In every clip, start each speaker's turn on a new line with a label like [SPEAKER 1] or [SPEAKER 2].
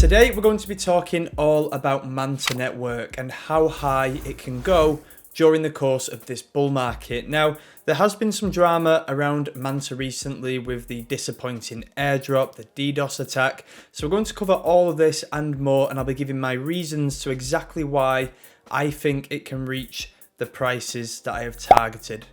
[SPEAKER 1] Today we're going to be talking all about Manta Network and how high it can go during the course of this bull market. Now, there has been some drama around Manta recently with the disappointing airdrop, the DDoS attack. So we're going to cover all of this and more, and I'll be giving my reasons to exactly why I think it can reach the prices that I have targeted.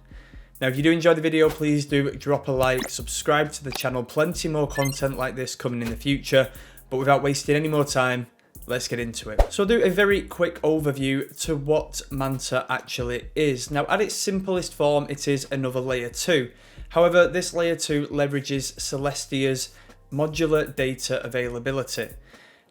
[SPEAKER 1] Now, if you do enjoy the video, please do drop a like, subscribe to the channel, plenty more content like this coming in the future. But without wasting any more time, let's get into it. So I'll do a very quick overview to what Manta actually is. Now, at its simplest form, it is another layer 2. However, this layer 2 leverages Celestia's modular data availability.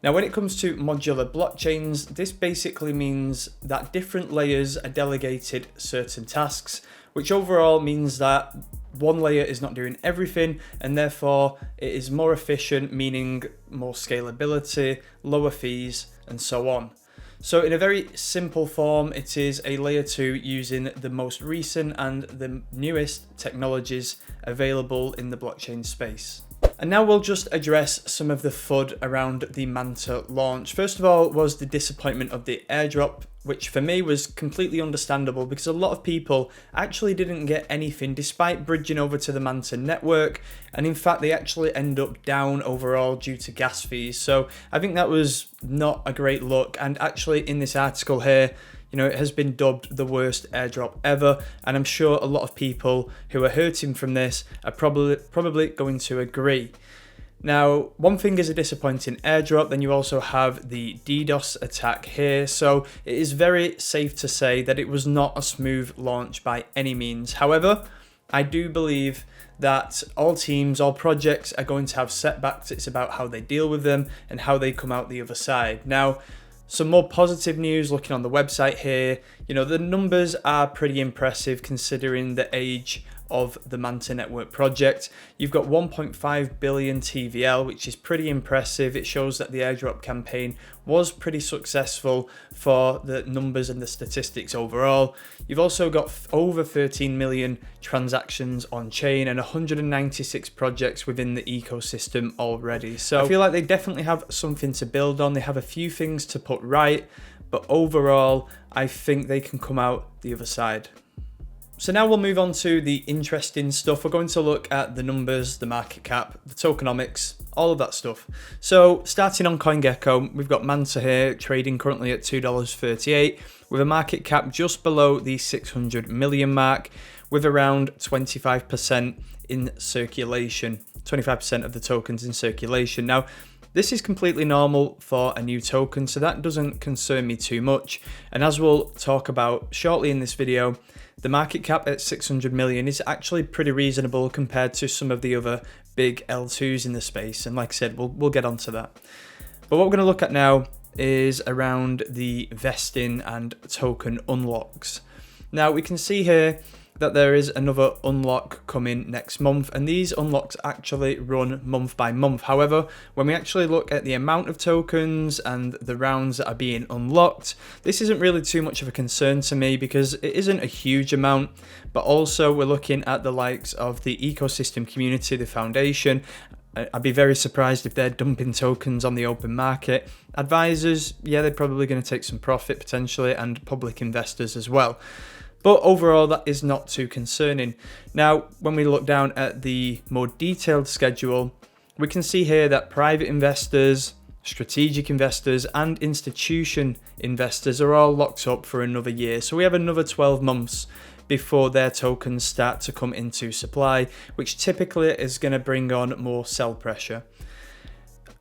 [SPEAKER 1] Now, when it comes to modular blockchains, this basically means that different layers are delegated certain tasks, which overall means that one layer is not doing everything, and therefore it is more efficient, meaning more scalability, lower fees, and so on. So in a very simple form, it is a layer 2 using the most recent and the newest technologies available in the blockchain space. And now we'll just address some of the FUD around the Manta launch. First of all was the disappointment of the airdrop, which for me was completely understandable because a lot of people actually didn't get anything despite bridging over to the Manta network, and in fact they actually end up down overall due to gas fees. So I think that was not a great look, and actually in this article here, it has been dubbed the worst airdrop ever, and I'm sure a lot of people who are hurting from this are probably going to agree. Now, one thing is a disappointing airdrop, then you also have the DDoS attack here, so it is very safe to say that it was not a smooth launch by any means. However, I do believe that all teams, all projects are going to have setbacks. It's about how they deal with them and how they come out the other side. Now, some more positive news looking on the website here, the numbers are pretty impressive considering the age of the Manta Network project. You've got 1.5 billion TVL, which is pretty impressive. It shows that the airdrop campaign was pretty successful for the numbers and the statistics overall. You've also got over 13 million transactions on chain and 196 projects within the ecosystem already. So I feel like they definitely have something to build on. They have a few things to put right, but overall, I think they can come out the other side. So now we'll move on to the interesting stuff. We're going to look at the numbers, the market cap, the tokenomics, all of that stuff. So starting on CoinGecko, we've got Manta here trading currently at $2.38 with a market cap just below the 600 million mark with around 25% in circulation, 25% of the tokens in circulation. Now, this is completely normal for a new token, so that doesn't concern me too much. And as we'll talk about shortly in this video, the market cap at 600 million is actually pretty reasonable compared to some of the other big L2s in the space. And like I said, we'll get onto that. But what we're going to look at now is around the vesting and token unlocks. Now we can see here that there is another unlock coming next month, and these unlocks actually run month by month. However, when we actually look at the amount of tokens and the rounds that are being unlocked, this isn't really too much of a concern to me because it isn't a huge amount, but also we're looking at the likes of the ecosystem community, the foundation. I'd be very surprised if they're dumping tokens on the open market. Advisors, yeah, they're probably going to take some profit potentially, and public investors as well. But overall, that is not too concerning. Now, when we look down at the more detailed schedule, we can see here that private investors, strategic investors, and institution investors are all locked up for another year. So we have another 12 months before their tokens start to come into supply, which typically is going to bring on more sell pressure.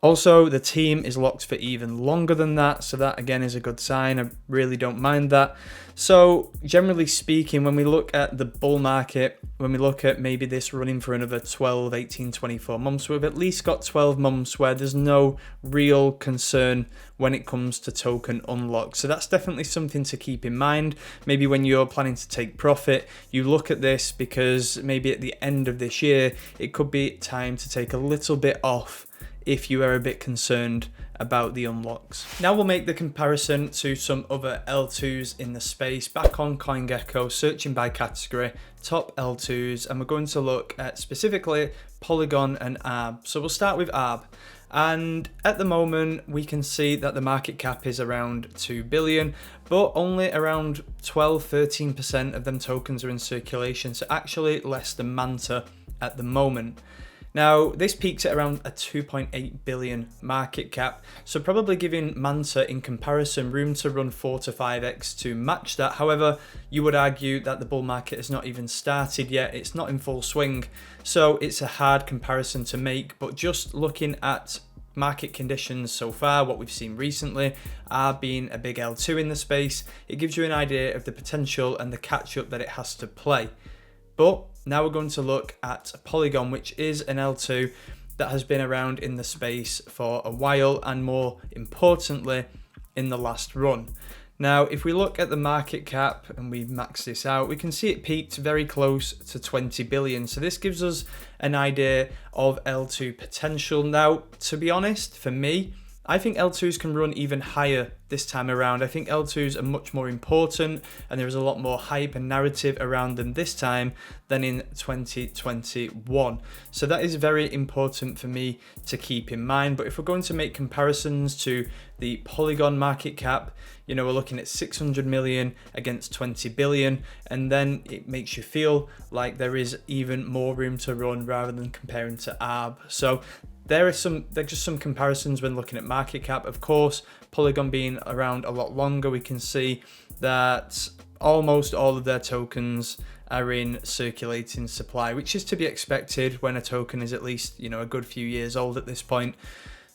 [SPEAKER 1] Also, the team is locked for even longer than that, so that again is a good sign. I really don't mind that. So generally speaking, when we look at the bull market, when we look at maybe this running for another 12, 18, 24 months, we've at least got 12 months where there's no real concern when it comes to token unlock. So that's definitely something to keep in mind. Maybe when you're planning to take profit, you look at this because maybe at the end of this year, it could be time to take a little bit off if you are a bit concerned about the unlocks. Now we'll make the comparison to some other L2s in the space. Back on CoinGecko, searching by category, top L2s, and we're going to look at specifically Polygon and ARB. So we'll start with ARB. And at the moment, we can see that the market cap is around 2 billion, but only around 12-13% of them tokens are in circulation. So actually less than Manta at the moment. Now, this peaks at around a 2.8 billion market cap, so probably giving Manta in comparison room to run 4 to 5x to match that. However, you would argue that the bull market has not even started yet, it's not in full swing, so it's a hard comparison to make. But just looking at market conditions so far, what we've seen recently are being a big L2 in the space. It gives you an idea of the potential and the catch up that it has to play. But now we're going to look at Polygon, which is an L2 that has been around in the space for a while, and more importantly, in the last run. Now, if we look at the market cap and we max this out, we can see it peaked very close to 20 billion. So this gives us an idea of L2 potential. Now, to be honest, for me, I think L2s can run even higher this time around. I think L2s are much more important, and there is a lot more hype and narrative around them this time than in 2021. So that is very important for me to keep in mind. But if we're going to make comparisons to the Polygon market cap, you know, we're looking at 600 million against 20 billion, and then it makes you feel like there is even more room to run rather than comparing to ARB. So there are just some comparisons when looking at market cap. Of course, Polygon being around a lot longer, we can see that almost all of their tokens are in circulating supply, which is to be expected when a token is at least, you know, a good few years old at this point.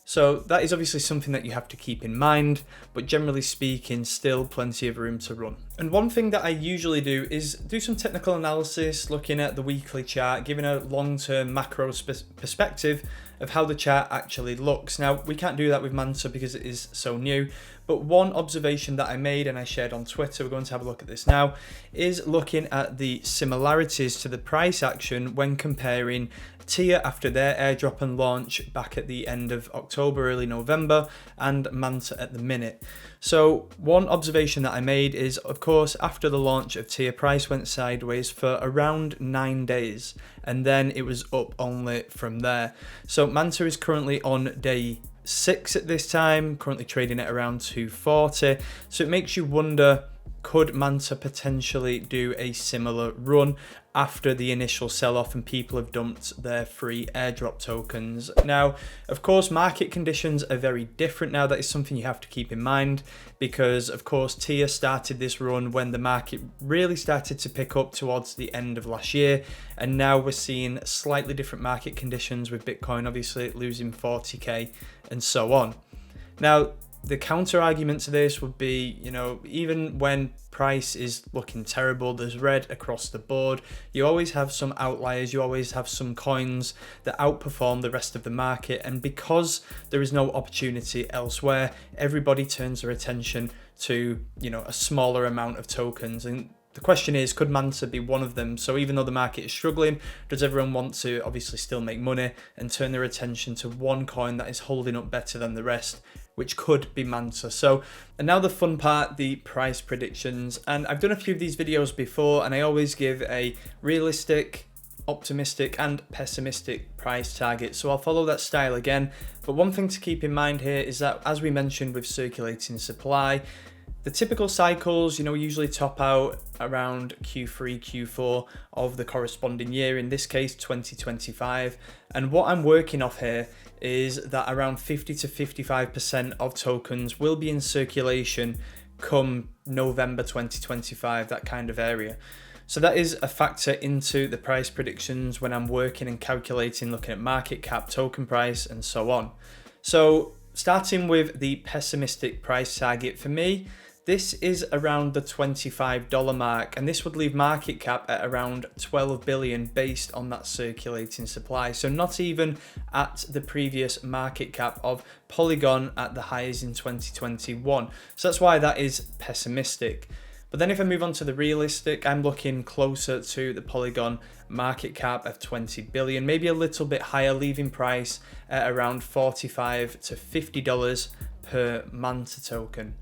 [SPEAKER 1] So that is obviously something that you have to keep in mind, but generally speaking, still plenty of room to run. And one thing that I usually do is do some technical analysis, looking at the weekly chart, giving a long-term macro perspective of how the chart actually looks. Now, we can't do that with Manta because it is so new, but one observation that I made and I shared on Twitter, we're going to have a look at this now, is looking at the similarities to the price action when comparing TIA after their airdrop and launch back at the end of October, early November, and Manta at the minute. So one observation that I made is, of course, after the launch of TIA, price went sideways for around 9 days, and then it was up only from there. So Manta is currently on day 6 at this time, currently trading at around 240. So it makes you wonder, could Manta potentially do a similar run after the initial sell-off and people have dumped their free airdrop tokens? Now, of course, market conditions are very different now. That is something you have to keep in mind because, of course, TIA started this run when the market really started to pick up towards the end of last year. And now we're seeing slightly different market conditions with Bitcoin, obviously losing 40K and so on. Now, the counter argument to this would be, you know, even when price is looking terrible, there's red across the board, you always have some outliers, you always have some coins that outperform the rest of the market. And because there is no opportunity elsewhere, everybody turns their attention to, you know, a smaller amount of tokens. And the question is, could Manta be one of them? So even though the market is struggling, does everyone want to obviously still make money and turn their attention to one coin that is holding up better than the rest, which could be Manta? So, and now the fun part, the price predictions. And I've done a few of these videos before, and I always give a realistic, optimistic and pessimistic price target. So I'll follow that style again. But one thing to keep in mind here is that, as we mentioned with circulating supply, the typical cycles, you know, usually top out around Q3, Q4 of the corresponding year, in this case 2025. And what I'm working off here is that around 50 to 55% of tokens will be in circulation come November 2025, that kind of area. So that is a factor into the price predictions when I'm working and calculating, looking at market cap, token price, and so on. So starting with the pessimistic price target, for me, this is around the $25 mark, and this would leave market cap at around 12 billion based on that circulating supply. So not even at the previous market cap of Polygon at the highs in 2021. So that's why that is pessimistic. But then if I move on to the realistic, I'm looking closer to the Polygon market cap of 20 billion, maybe a little bit higher, leaving price at around $45 to $50 per Manta token.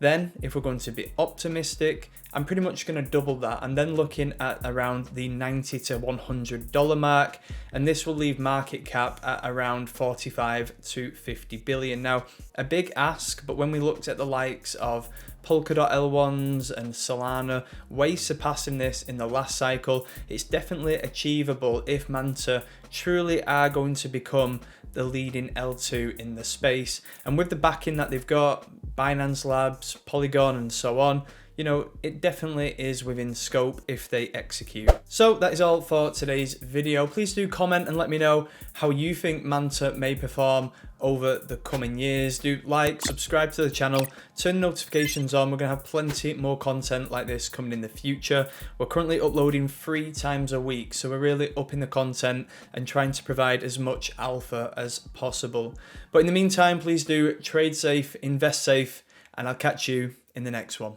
[SPEAKER 1] Then, if we're going to be optimistic, I'm pretty much going to double that and then looking at around the $90 to $100 mark, and this will leave market cap at around 45 to 50 billion. Now, a big ask, but when we looked at the likes of Polkadot L1s and Solana way surpassing this in the last cycle, it's definitely achievable if Manta truly are going to become the leading L2 in the space. And with the backing that they've got, Binance Labs, Polygon and so on, you know, it definitely is within scope if they execute. So that is all for today's video. Please do comment and let me know how you think Manta may perform over the coming years. Do like, subscribe to the channel, turn notifications on. We're gonna have plenty more content like this coming in the future. We're currently uploading 3 times a week, so we're really upping the content and trying to provide as much alpha as possible. But in the meantime, please do trade safe, invest safe, and I'll catch you in the next one.